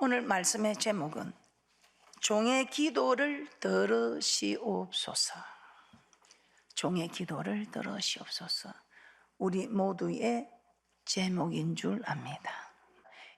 오늘 말씀의 제목은 종의 기도를 들으시옵소서. 종의 기도를 들으시옵소서. 우리 모두의 제목인 줄 압니다.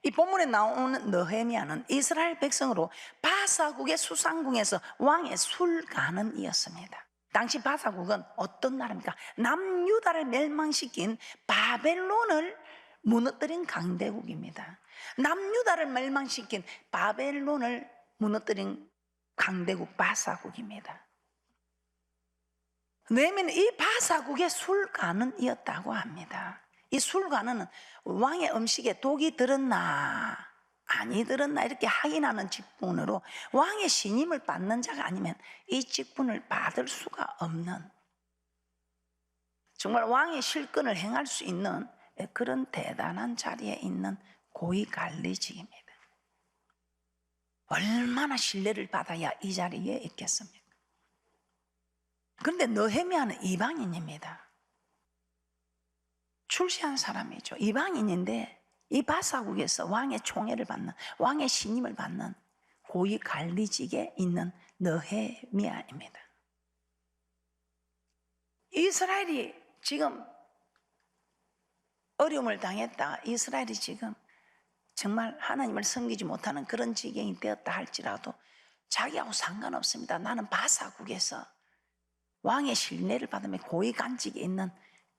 이 본문에 나오는 느헤미야는 이스라엘 백성으로 바사국의 수상궁에서 왕의 술관원이었습니다. 당시 바사국은 어떤 나라입니까? 남유다를 멸망시킨 바벨론을 무너뜨린 강대국입니다. 남유다를 멸망시킨 바벨론을 무너뜨린 강대국 바사국입니다. 느헤미야는 이 바사국의 술관원이었다고 합니다. 이 술관원은 왕의 음식에 독이 들었나 아니 들었나 이렇게 확인하는 직분으로 왕의 신임을 받는 자가 아니면 이 직분을 받을 수가 없는, 정말 왕의 실권을 행할 수 있는 그런 대단한 자리에 있는 고위관리직입니다. 얼마나 신뢰를 받아야 이 자리에 있겠습니까? 그런데 느헤미야는 이방인입니다. 출세한 사람이죠. 이방인인데 이 바사국에서 왕의 총애를 받는, 왕의 신임을 받는 고위관리직에 있는 느헤미야입니다. 이스라엘이 지금 어려움을 당했다, 이스라엘이 지금 정말 하나님을 섬기지 못하는 그런 지경이 되었다 할지라도 자기하고 상관없습니다. 나는 바사국에서 왕의 신뢰를 받으며 고위관직에 있는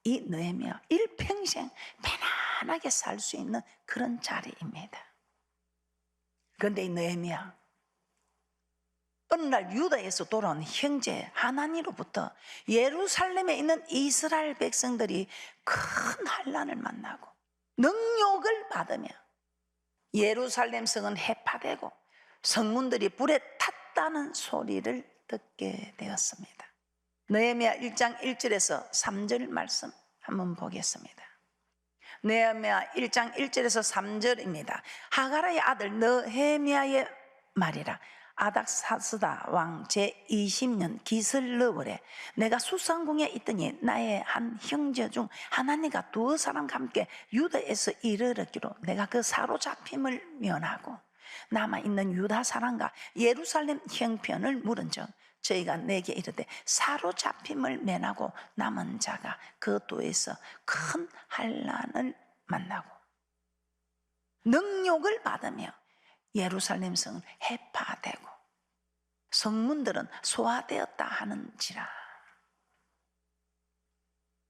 이 느헤미야, 일평생 편안하게 살 수 있는 그런 자리입니다. 그런데 이 느헤미야, 어느 날 유다에서 돌아온 형제 하나니로부터 예루살렘에 있는 이스라엘 백성들이 큰 환난을 만나고 능욕을 받으며 예루살렘 성은 해파되고 성문들이 불에 탔다는 소리를 듣게 되었습니다. 느헤미야 1장 1절에서 3절 말씀 한번 보겠습니다. 느헤미야 1장 1절에서 3절입니다. 하가라의 아들 느헤미야의 말이라. 아닥사스다 왕 제20년 기슬르월에 내가 수상궁에 있더니 나의 한 형제 중 하나님과 두 사람과 함께 유다에서 이르렀기로 내가 그 사로잡힘을 면하고 남아있는 유다 사람과 예루살렘 형편을 물은즉 저희가 내게 이르되 사로잡힘을 면하고 남은 자가 그 도에서 큰 환난을 만나고 능욕을 받으며 예루살렘 성은 해파되고 성문들은 소화되었다 하는지라.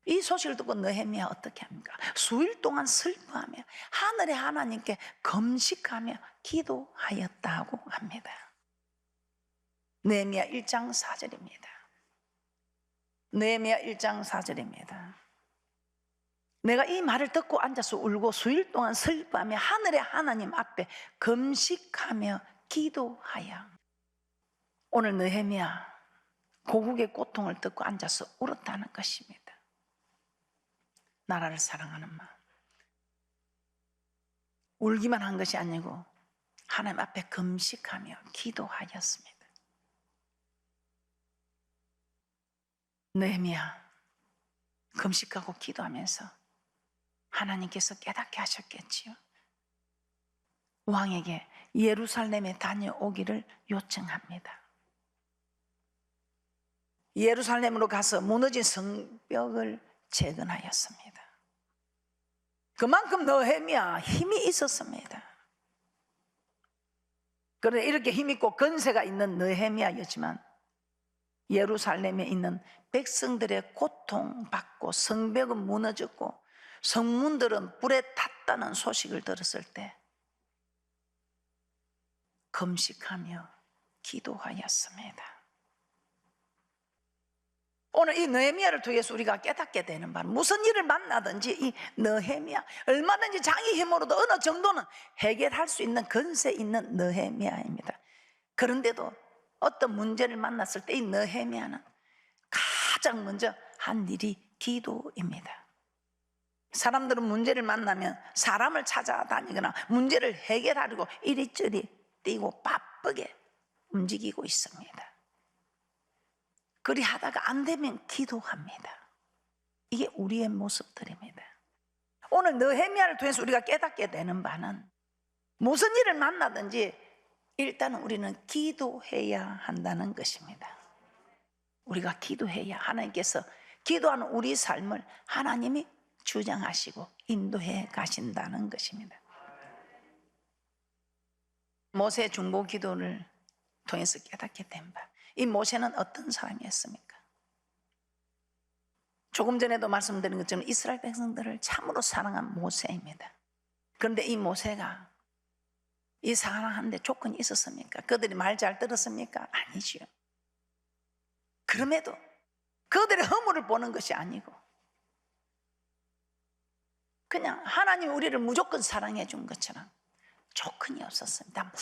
이 소식을 듣고 느헤미야 어떻게 합니까? 수일 동안 슬퍼하며 하늘의 하나님께 금식하며 기도하였다고 합니다. 느헤미야 1장 4절입니다. 느헤미야 1장 4절입니다. 내가 이 말을 듣고 앉아서 울고 수일 동안 슬퍼하며 하늘의 하나님 앞에 금식하며 기도하여. 오늘 느헤미야 고국의 고통을 듣고 앉아서 울었다는 것입니다. 나라를 사랑하는 마음, 울기만 한 것이 아니고 하나님 앞에 금식하며 기도하였습니다. 느헤미야 금식하고 기도하면서 하나님께서 깨닫게 하셨겠지요. 왕에게 예루살렘에 다녀오기를 요청합니다. 예루살렘으로 가서 무너진 성벽을 재건하였습니다. 그만큼 느헤미야 힘이 있었습니다. 그런데 이렇게 힘있고 건세가 있는 느헤미야였지만 예루살렘에 있는 백성들의 고통받고 성벽은 무너졌고 성문들은 불에 탔다는 소식을 들었을 때 금식하며 기도하였습니다. 오늘 이 느헤미야를 통해서 우리가 깨닫게 되는 바는 무슨 일을 만나든지 이 느헤미야 얼마든지 자기 힘으로도 어느 정도는 해결할 수 있는 건세 있는 느헤미야입니다. 그런데도 어떤 문제를 만났을 때 이 느헤미야는 가장 먼저 한 일이 기도입니다. 사람들은 문제를 만나면 사람을 찾아다니거나 문제를 해결하려고 이리저리 뛰고 바쁘게 움직이고 있습니다. 그리 하다가 안 되면 기도합니다. 이게 우리의 모습들입니다. 오늘 느헤미야를 통해서 우리가 깨닫게 되는 바는 무슨 일을 만나든지 일단은 우리는 기도해야 한다는 것입니다. 우리가 기도해야 하나님께서 기도하는 우리 삶을 하나님이 주장하시고 인도해 가신다는 것입니다. 모세 중보 기도를 통해서 깨닫게 된 바, 이 모세는 어떤 사람이었습니까? 조금 전에도 말씀드린 것처럼 이스라엘 백성들을 참으로 사랑한 모세입니다. 그런데 이 모세가 이 사랑하는데 조건이 있었습니까? 그들이 말 잘 들었습니까? 아니지요. 그럼에도 그들의 허물을 보는 것이 아니고 그냥 하나님 우리를 무조건 사랑해 준 것처럼 조건이 없었습니다.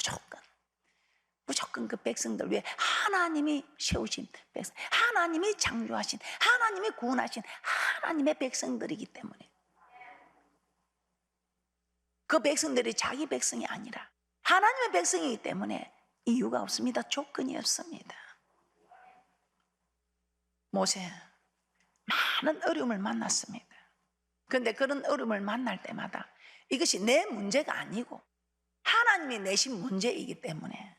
무조건 그 백성들 위해 하나님이 세우신 백성, 하나님이 창조하신, 하나님이 구원하신 하나님의 백성들이기 때문에 그 백성들이 자기 백성이 아니라 하나님의 백성이기 때문에 이유가 없습니다. 조건이 없습니다. 모세 많은 어려움을 만났습니다. 그런데 그런 어려움을 만날 때마다 이것이 내 문제가 아니고 하나님이 내신 문제이기 때문에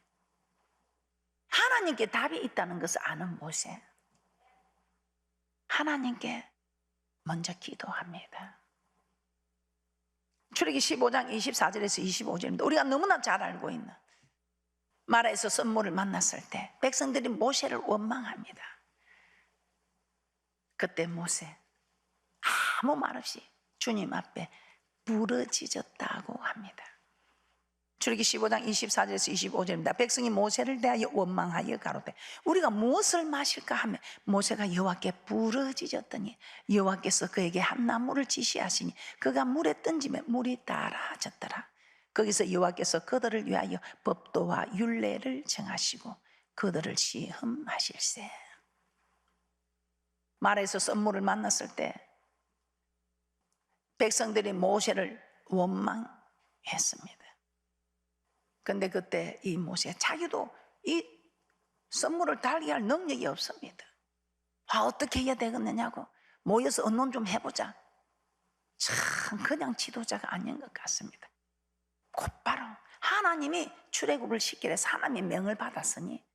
하나님께 답이 있다는 것을 아는 모세, 하나님께 먼저 기도합니다. 출애기 15장 24절에서 25절입니다. 우리가 너무나 잘 알고 있는 마라에서 썸물을 만났을 때 백성들이 모세를 원망합니다. 그때 모세 아무 말 없이 주님 앞에 부르짖었다고 합니다. 출애기 15장 24절에서 25절입니다. 백성이 모세를 대하여 원망하여 가로되 우리가 무엇을 마실까 하며 모세가 여호와께 부르짖었더니 여호와께서 그에게 한 나무를 지시하시니 그가 물에 던지면 물이 따라졌더라. 거기서 여호와께서 그들을 위하여 법도와 율례를 정하시고 그들을 시험하실세. 말에서 썸물을 만났을 때 백성들이 모세를 원망했습니다. 그런데 그때 이 모세 자기도 이 썸물을 달게 할 능력이 없습니다. 어떻게 해야 되겠느냐고 모여서 언론 좀 해보자. 참 그냥 지도자가 아닌 것 같습니다. 곧바로 하나님이 출애굽을 시키라 해서 하나님의 명을 받았으니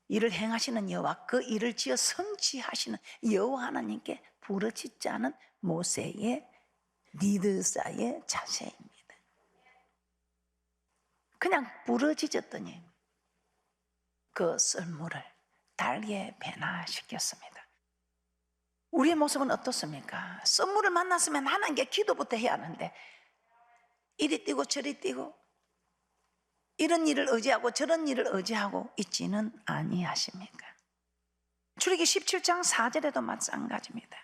이를 행하시는 여호와, 그 일을 지어 성취하시는 여호와 하나님께 부르짖자는 모세의 리드사의 자세입니다. 그냥 부르짖었더니 그 썰물을 달게 변화시켰습니다. 우리의 모습은 어떻습니까? 썰물을 만났으면 하나님께 기도부터 해야 하는데 이리 뛰고 저리 뛰고 이런 일을 의지하고 저런 일을 의지하고 있지는 아니하십니까? 출애기 17장 4절에도 마찬가지입니다.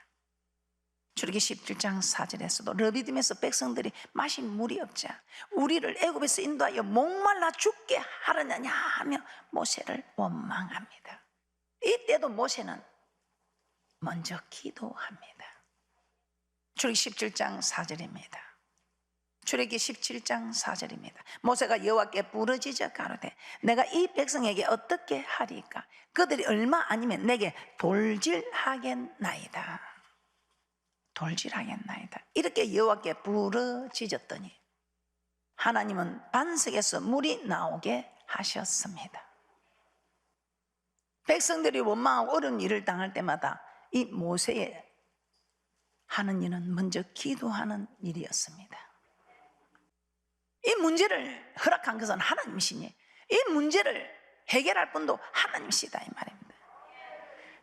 출애기 17장 4절에서도 르비딤에서 백성들이 마신 물이 없자 우리를 애굽에서 인도하여 목말라 죽게 하려느냐 하며 모세를 원망합니다. 이때도 모세는 먼저 기도합니다. 출애기 17장 4절입니다. 출애기 17장 4절입니다. 모세가 여호와께 부르짖어 가로되 내가 이 백성에게 어떻게 하리까? 그들이 얼마 아니면 내게 돌질하겠나이다. 이렇게 여호와께 부르짖었더니 하나님은 반석에서 물이 나오게 하셨습니다. 백성들이 원망하고 어려운 일을 당할 때마다 이 모세의 하는 일은 먼저 기도하는 일이었습니다. 이 문제를 허락한 것은 하나님이시니 이 문제를 해결할 분도 하나님이시다 이 말입니다.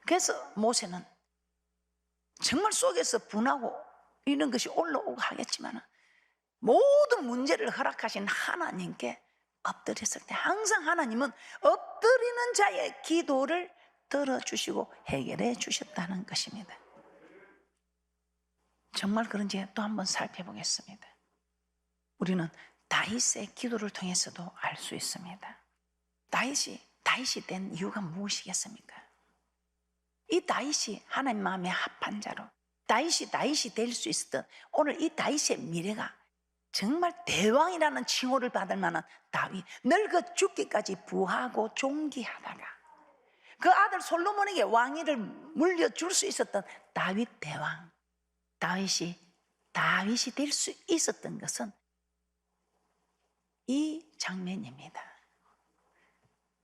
그래서 모세는 정말 속에서 분하고 이런 것이 올라오고 하겠지만 모든 문제를 허락하신 하나님께 엎드렸을 때 항상 하나님은 엎드리는 자의 기도를 들어주시고 해결해 주셨다는 것입니다. 정말 그런지 또 한번 살펴보겠습니다. 우리는 다윗의 기도를 통해서도 알 수 있습니다. 다윗이 된 이유가 무엇이겠습니까? 이 다윗이 하나님 마음에 합한 자로 다윗이 될 수 있었던 오늘 이 다윗의 미래가 정말 대왕이라는 칭호를 받을 만한 다윗, 늙어 죽기까지 부하고 존귀하다가 그 아들 솔로몬에게 왕위를 물려줄 수 있었던 다윗 대왕, 다윗이 될 수 있었던 것은 이 장면입니다.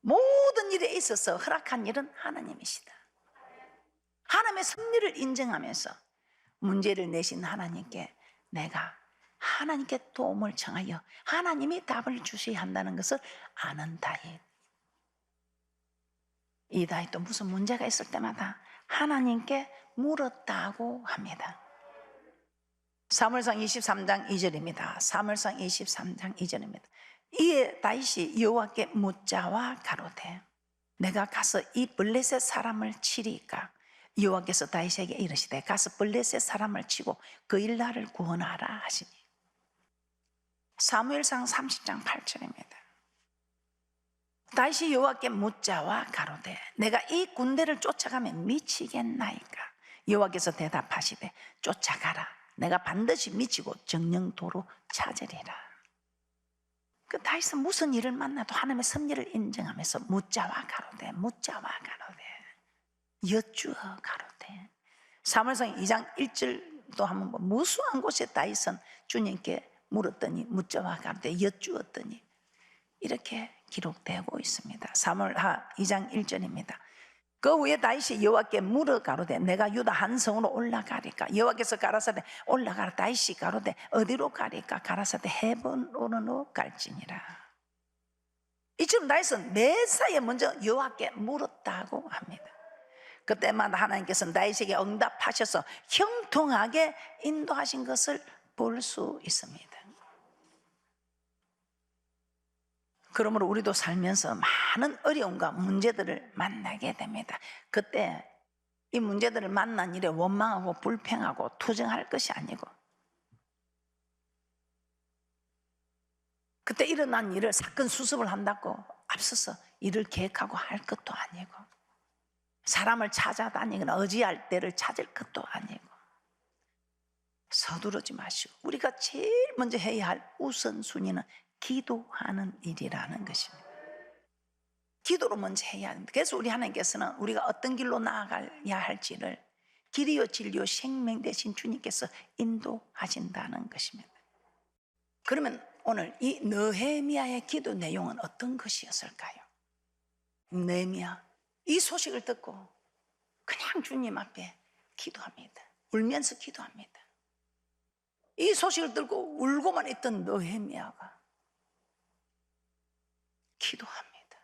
모든 일에 있어서 허락한 일은 하나님이시다. 하나님의 섭리를 인정하면서 문제를 내신 하나님께 내가 하나님께 도움을 청하여 하나님이 답을 주셔야 한다는 것을 아는 다윗. 이 다윗도 무슨 문제가 있을 때마다 하나님께 물었다고 합니다. 사무엘상 23장 2절입니다. 사무엘상 23장 2절입니다. 이에 다윗이 여호와께 묻자와 가로되 내가 가서 이 블레셋 사람을 치리까? 여호와께서 다윗에게 이르시되 가서 블레셋 사람을 치고 그 일 나를 구원하라 하시니. 사무엘상 30장 8절입니다. 다윗이 여호와께 묻자와 가로되 내가 이 군대를 쫓아가면 미치겠나이까? 여호와께서 대답하시되 쫓아가라. 내가 반드시 미치고 정령도로 찾으리라. 그 다윗은 무슨 일을 만나도 하나님의 섭리를 인정하면서 묻자와 가로되 여쭈어 가로되. 사무엘상 2장 1절도 한번 보면 무수한 곳에 다윗은 주님께 물었더니 묻자와 가로되 여쭈었더니 이렇게 기록되고 있습니다. 사무엘하 2장 1절입니다. 그 후에 다윗이 여호와께 물어 가로되 내가 유다 한 성으로 올라가리까? 여호와께서 가라사대 올라가라. 다윗이 가로되 어디로 가리까? 가라사대 헤브론으로 갈지니라. 이처럼 다윗은 매사에 먼저 여호와께 물었다고 합니다. 그때마다 하나님께서는 다윗에게 응답하셔서 형통하게 인도하신 것을 볼 수 있습니다. 그러므로 우리도 살면서 많은 어려움과 문제들을 만나게 됩니다. 그때 이 문제들을 만난 일에 원망하고 불평하고 투정할 것이 아니고, 그때 일어난 일을 사건 수습을 한다고 앞서서 일을 계획하고 할 것도 아니고, 사람을 찾아다니거나 의지할 때를 찾을 것도 아니고, 서두르지 마시고 우리가 제일 먼저 해야 할 우선순위는 기도하는 일이라는 것입니다. 기도로 먼저 해야 합니다. 그래서 우리 하나님께서는 우리가 어떤 길로 나아가야 할지를 길이요 진리요 생명 되신 주님께서 인도하신다는 것입니다. 그러면 오늘 이 느헤미야의 기도 내용은 어떤 것이었을까요? 느헤미야 이 소식을 듣고 그냥 주님 앞에 기도합니다. 울면서 기도합니다. 이 소식을 듣고 울고만 있던 느헤미야가 기도합니다.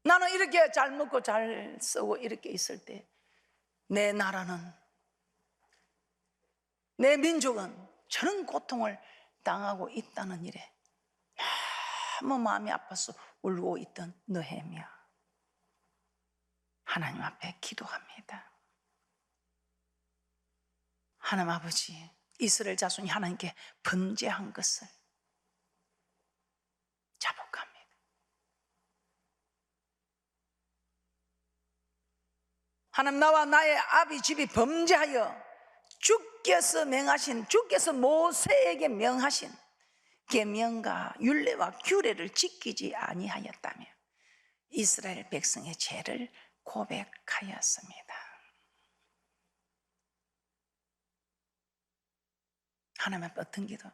나는 이렇게 잘 먹고 잘 쓰고 이렇게 있을 때 내 나라는, 내 민족은 저런 고통을 당하고 있다는 일에 너무 마음이 아파서 울고 있던 느헤미야, 하나님 앞에 기도합니다. 하나님 아버지, 이스라엘 자손이 하나님께 범죄한 것을 자복합니다. 하나님, 나와 나의 아비 집이 범죄하여 주께서 모세에게 명하신 계명과 율례와 규례를 지키지 아니하였다며 이스라엘 백성의 죄를 고백하였습니다. 하나님 앞에 어떤 기도?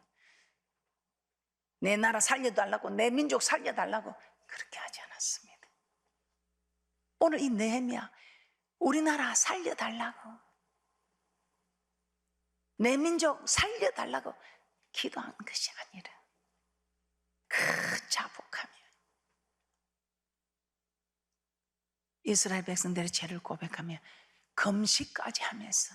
내 나라 살려달라고, 내 민족 살려달라고 그렇게 하지 않았습니다. 오늘 이 느헤미야, 우리나라 살려달라고, 내 민족 살려달라고 기도한 것이 아니라 그 자복하며 이스라엘 백성들의 죄를 고백하며 금식까지 하면서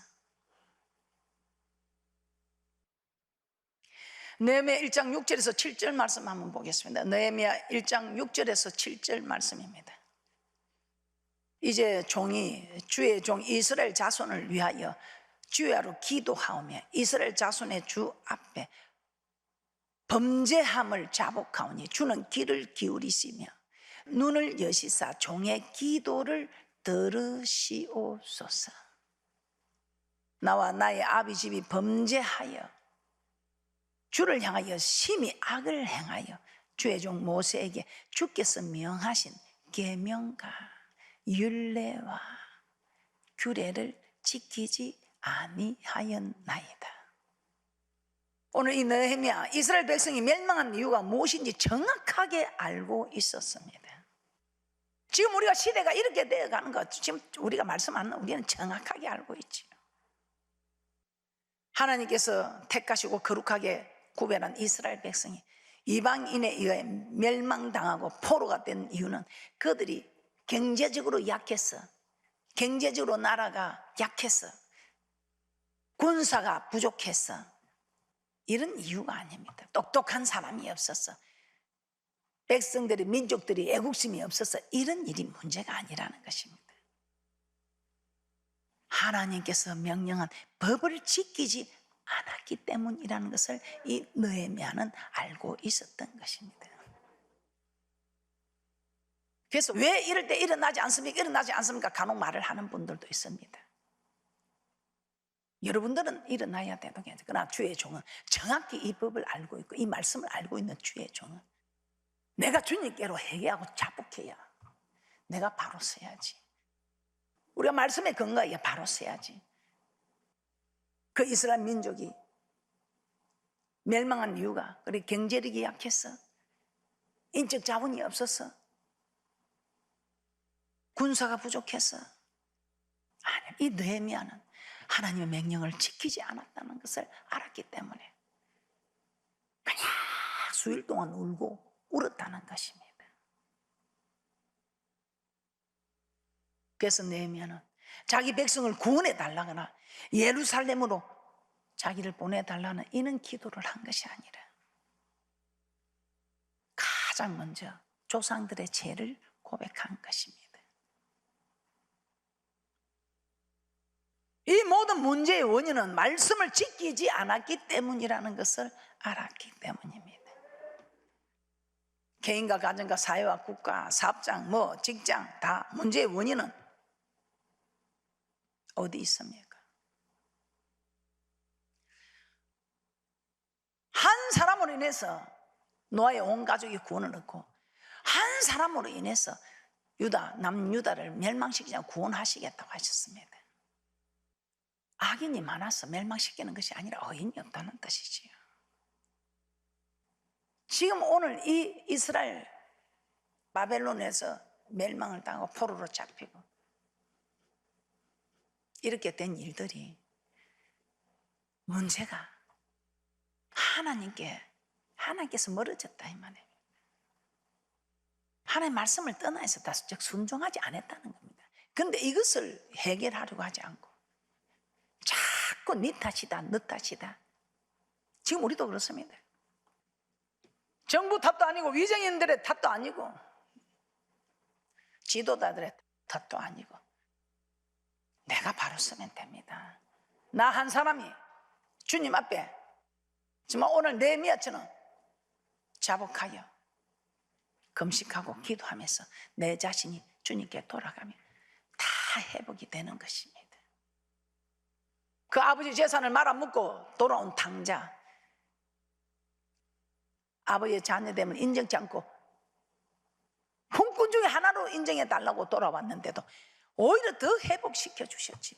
느헤미야 1장 6절에서 7절 말씀 한번 보겠습니다. 느헤미야 1장 6절에서 7절 말씀입니다. 이제 주의 종 이스라엘 자손을 위하여 주야로 기도하오며 이스라엘 자손의 주 앞에 범죄함을 자복하오니 주는 귀를 기울이시며 눈을 여시사 종의 기도를 들으시옵소서. 나와 나의 아비 집이 범죄하여 주를 향하여 심히 악을 행하여 주의 종 모세에게 주께서 명하신 계명과 율례와 규례를 지키지 아니하였나이다. 오늘 이 느헤미야 이스라엘 백성이 멸망한 이유가 무엇인지 정확하게 알고 있었습니다. 지금 우리가 시대가 이렇게 되어가는 것, 지금 우리가 말씀하는 우리는 정확하게 알고 있지요. 하나님께서 택하시고 거룩하게 구별한 이스라엘 백성이 이방인에 의해 멸망당하고 포로가 된 이유는 그들이 경제적으로 약했어. 경제적으로 나라가 약했어. 군사가 부족했어. 이런 이유가 아닙니다. 똑똑한 사람이 없었어. 백성들이, 민족들이 애국심이 없어서 이런 일이 문제가 아니라는 것입니다. 하나님께서 명령한 법을 지키지 않았기 때문이라는 것을 이 느헤미야는 알고 있었던 것입니다. 그래서 왜 이럴 때 일어나지 않습니까? 간혹 말을 하는 분들도 있습니다. 여러분들은 일어나야 되는 게 아니라, 그러나 주의 종은 정확히 이 법을 알고 있고 이 말씀을 알고 있는 주의 종은 내가 주님께로 회개하고 자복해야 내가 바로 서야지. 우리가 말씀에 근거해 바로 서야지. 그 이스라엘 민족이 멸망한 이유가 그래 경제력이 약했어, 인적 자원이 없었어, 군사가 부족했어. 아니, 이 느헤미야는 하나님의 명령을 지키지 않았다는 것을 알았기 때문에 그냥 수일 동안 울고 울었다는 것입니다. 그래서 느헤미야는 자기 백성을 구원해 달라거나 예루살렘으로 자기를 보내달라는 이런 기도를 한 것이 아니라 가장 먼저 조상들의 죄를 고백한 것입니다. 이 모든 문제의 원인은 말씀을 지키지 않았기 때문이라는 것을 알았기 때문입니다. 개인과 가정과 사회와 국가, 사업장, 직장 다 문제의 원인은 어디 있습니까? 한 사람으로 인해서 노아의 온 가족이 구원을 얻고 한 사람으로 인해서 남유다를 멸망시키자 구원하시겠다고 하셨습니다. 악인이 많아서 멸망시키는 것이 아니라 의인이 없다는 뜻이지요. 지금 오늘 이 이스라엘 바벨론에서 멸망을 당하고 포로로 잡히고 이렇게 된 일들이 문제가 하나님께서 멀어졌다 이 말이에요. 하나님의 말씀을 떠나 있었다, 즉 순종하지 않았다는 겁니다. 그런데 이것을 해결하려고 하지 않고 자꾸 네 탓이다, 너 탓이다. 지금 우리도 그렇습니다. 정부 탓도 아니고 위정인들의 탓도 아니고 지도자들의 탓도 아니고 내가 바로 서면 됩니다. 나 한 사람이 주님 앞에 정말 오늘 느헤미야처럼 자복하여 금식하고 기도하면서 내 자신이 주님께 돌아가면 다 회복이 되는 것입니다. 그 아버지 재산을 말아먹고 돌아온 탕자, 아버지의 자녀됨을 인정치 않고 품꾼 중에 하나로 인정해달라고 돌아왔는데도 오히려 더 회복시켜 주셨지.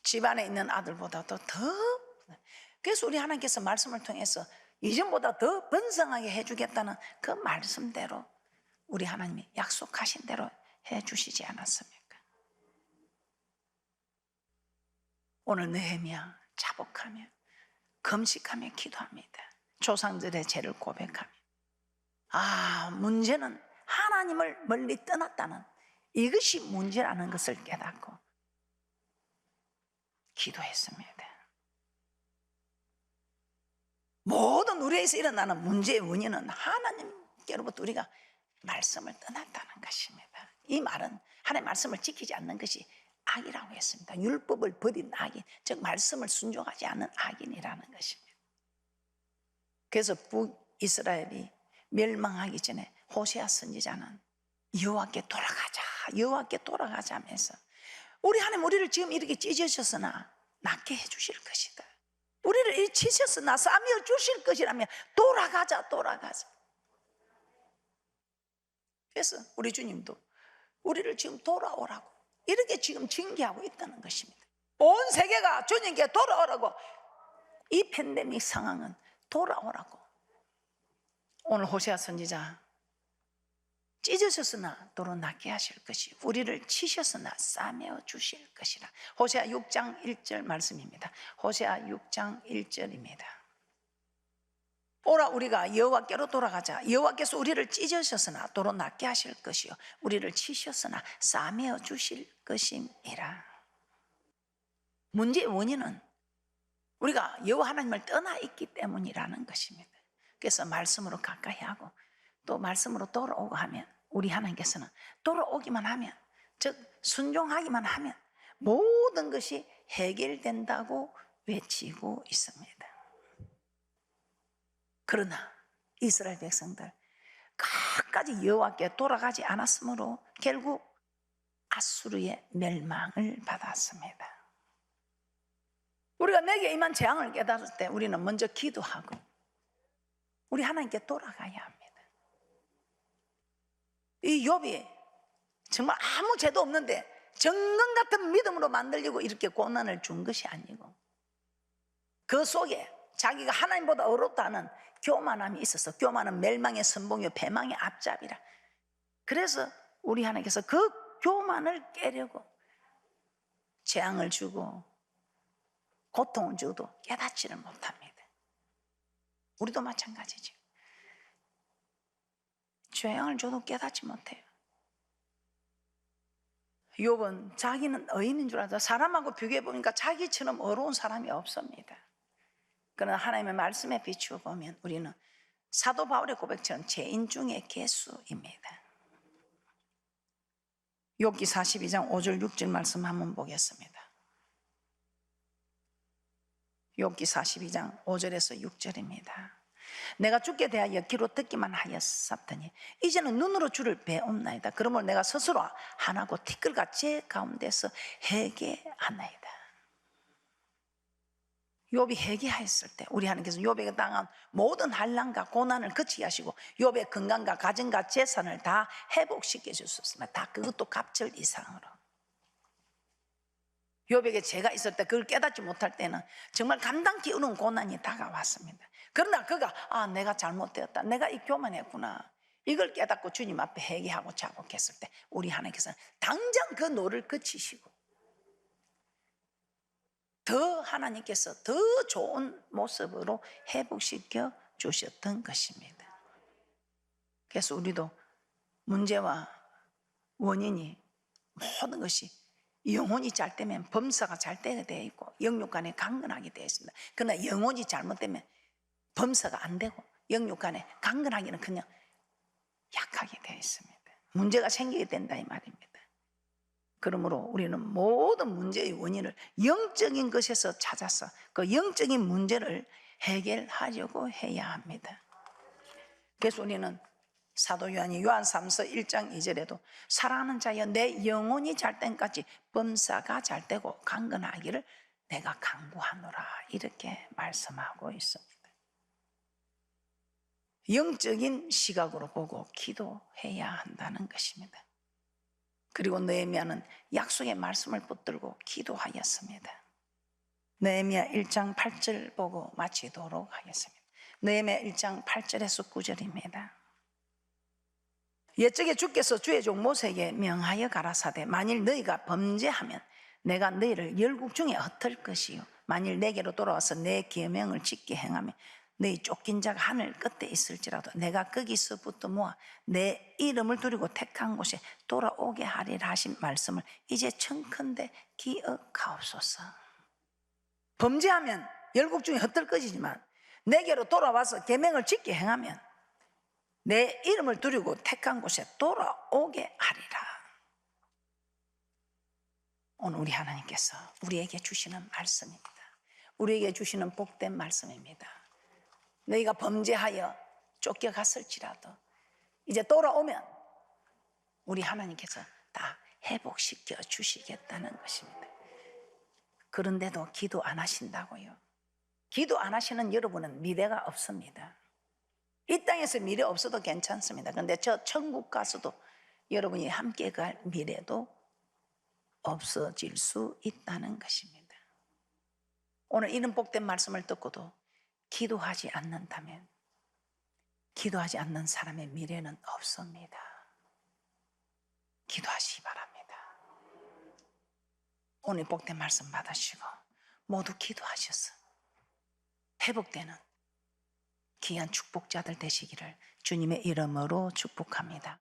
집안에 있는 아들보다도 더. 그래서 우리 하나님께서 말씀을 통해서 이전보다 더 번성하게 해주겠다는 그 말씀대로 우리 하나님이 약속하신 대로 해주시지 않았습니까? 오늘 느헤미야 자복하며 금식하며 기도합니다. 조상들의 죄를 고백하며 문제는 하나님을 멀리 떠났다는 이것이 문제라는 것을 깨닫고 기도했습니다. 모든 우리에서 일어나는 문제의 원인은 하나님께로부터 우리가 말씀을 떠났다는 것입니다. 이 말은 하나님의 말씀을 지키지 않는 것이 악이라고 했습니다. 율법을 버린 악인, 즉 말씀을 순종하지 않는 악인이라는 것입니다. 그래서 북이스라엘이 멸망하기 전에 호세아 선지자는 여호와께 돌아가자 하면서 우리 하나님 우리를 지금 이렇게 찢으셨으나 낫게 해주실 것이다. 우리를 이렇게 치셨으나 싸매어 주실 것이라며 돌아가자. 그래서 우리 주님도 우리를 지금 돌아오라고 이렇게 지금 징계하고 있다는 것입니다. 온 세계가 주님께 돌아오라고. 이 팬데믹 상황은 돌아오라고. 오늘 호세아 선지자, 찢으셨으나 도로 낫게 하실 것이, 우리를 치셨으나 싸매어 주실 것이라. 호세아 6장 1절 말씀입니다. 호세아 6장 1절입니다. 오라 우리가 여호와께로 돌아가자. 여호와께서 우리를 찢으셨으나 도로 낫게 하실 것이요 우리를 치셨으나 싸매어 주실 것임이라. 문제의 원인은 우리가 여호와 하나님을 떠나 있기 때문이라는 것입니다. 그래서 말씀으로 가까이 하고 또 말씀으로 돌아오고 하면, 우리 하나님께서는 돌아오기만 하면, 즉 순종하기만 하면 모든 것이 해결된다고 외치고 있습니다. 그러나 이스라엘 백성들 끝까지 여호와께 돌아가지 않았으므로 결국 아수르의 멸망을 받았습니다. 우리가 내게 임한 재앙을 깨달을 때 우리는 먼저 기도하고 우리 하나님께 돌아가야 합니다. 이 욥이 정말 아무 죄도 없는데 정금 같은 믿음으로 만들려고 이렇게 고난을 준 것이 아니고, 그 속에 자기가 하나님보다 어렵다는 교만함이 있어서, 교만은 멸망의 선봉이요 패망의 앞잡이라. 그래서 우리 하나님께서 그 교만을 깨려고 재앙을 주고 고통을 주도 깨닫지를 못합니다. 우리도 마찬가지죠. 재앙을 줘도 깨닫지 못해요. 욥은 자기는 의인인 줄 알아서 사람하고 비교해 보니까 자기처럼 어려운 사람이 없습니다. 그러나 하나님의 말씀에 비추어 보면 우리는 사도 바울의 고백처럼 죄인 중에 괴수입니다. 욥기 42장 5절 6절 말씀 한번 보겠습니다. 욥기 42장 5절에서 6절입니다. 내가 주께 대하여 귀로 듣기만 하였사더니 이제는 눈으로 주를 배움나이다. 그러므로 내가 스스로 하나고 티끌과 재 가운데서 회개하나이다. 욥이 회개하였을 때 우리 하나님께서 욥에게 당한 모든 환난과 고난을 그치게 하시고 욥의 건강과 가정과 재산을 다 회복시켜 주셨습니다. 다 그것도 갑절 이상으로. 욥에게 죄가 있을 때 그걸 깨닫지 못할 때는 정말 감당기 어려운 고난이 다가왔습니다. 그러나 그가 내가 잘못되었다, 내가 이 교만했구나, 이걸 깨닫고 주님 앞에 회개하고 자복했을 때 우리 하나님께서는 당장 그 노를 그치시고 더 하나님께서 더 좋은 모습으로 회복시켜 주셨던 것입니다. 그래서 우리도 문제와 원인이 모든 것이 영혼이 잘 되면 범사가 잘 되게 되어 있고 영육간에 강건하게 되어 있습니다. 그러나 영혼이 잘못되면 범사가 안 되고 영육간에 강건하기는 그냥 약하게 되어 있습니다. 문제가 생기게 된다 이 말입니다. 그러므로 우리는 모든 문제의 원인을 영적인 것에서 찾아서 그 영적인 문제를 해결하려고 해야 합니다. 그래서 우리는 사도 요한이 요한3서 1장 2절에도 사랑하는 자여 내 영혼이 잘 땐까지 범사가 잘 되고 강건하기를 내가 강구하노라, 이렇게 말씀하고 있습니다. 영적인 시각으로 보고 기도해야 한다는 것입니다. 그리고 느헤미야는 약속의 말씀을 붙들고 기도하였습니다. 느헤미야 1장 8절 보고 마치도록 하겠습니다. 느헤미야 1장 8절에서 9절입니다. 옛적에 주께서 주의 종 모세에게 명하여 가라사대 만일 너희가 범죄하면 내가 너희를 열국 중에 흩을 것이요 만일 내게로 돌아와서 내 계명을 지켜 행하면 너희 쫓긴 자가 하늘 끝에 있을지라도 내가 거기서부터 모아 내 이름을 두리고 택한 곳에 돌아오게 하리라 하신 말씀을 이제 청컨대 기억하옵소서. 범죄하면 열국 중에 흩을 것이지만 내게로 돌아와서 계명을 지켜 행하면 내 이름을 두리고 택한 곳에 돌아오게 하리라. 오늘 우리 하나님께서 우리에게 주시는 말씀입니다. 우리에게 주시는 복된 말씀입니다. 너희가 범죄하여 쫓겨갔을지라도 이제 돌아오면 우리 하나님께서 다 회복시켜 주시겠다는 것입니다. 그런데도 기도 안 하신다고요? 기도 안 하시는 여러분은 미래가 없습니다. 이 땅에서 미래 없어도 괜찮습니다. 그런데 저 천국 가서도 여러분이 함께 갈 미래도 없어질 수 있다는 것입니다. 오늘 이런 복된 말씀을 듣고도 기도하지 않는다면 기도하지 않는 사람의 미래는 없습니다. 기도하시기 바랍니다. 오늘 복된 말씀 받으시고 모두 기도하셔서 회복되는 귀한 축복자들 되시기를 주님의 이름으로 축복합니다.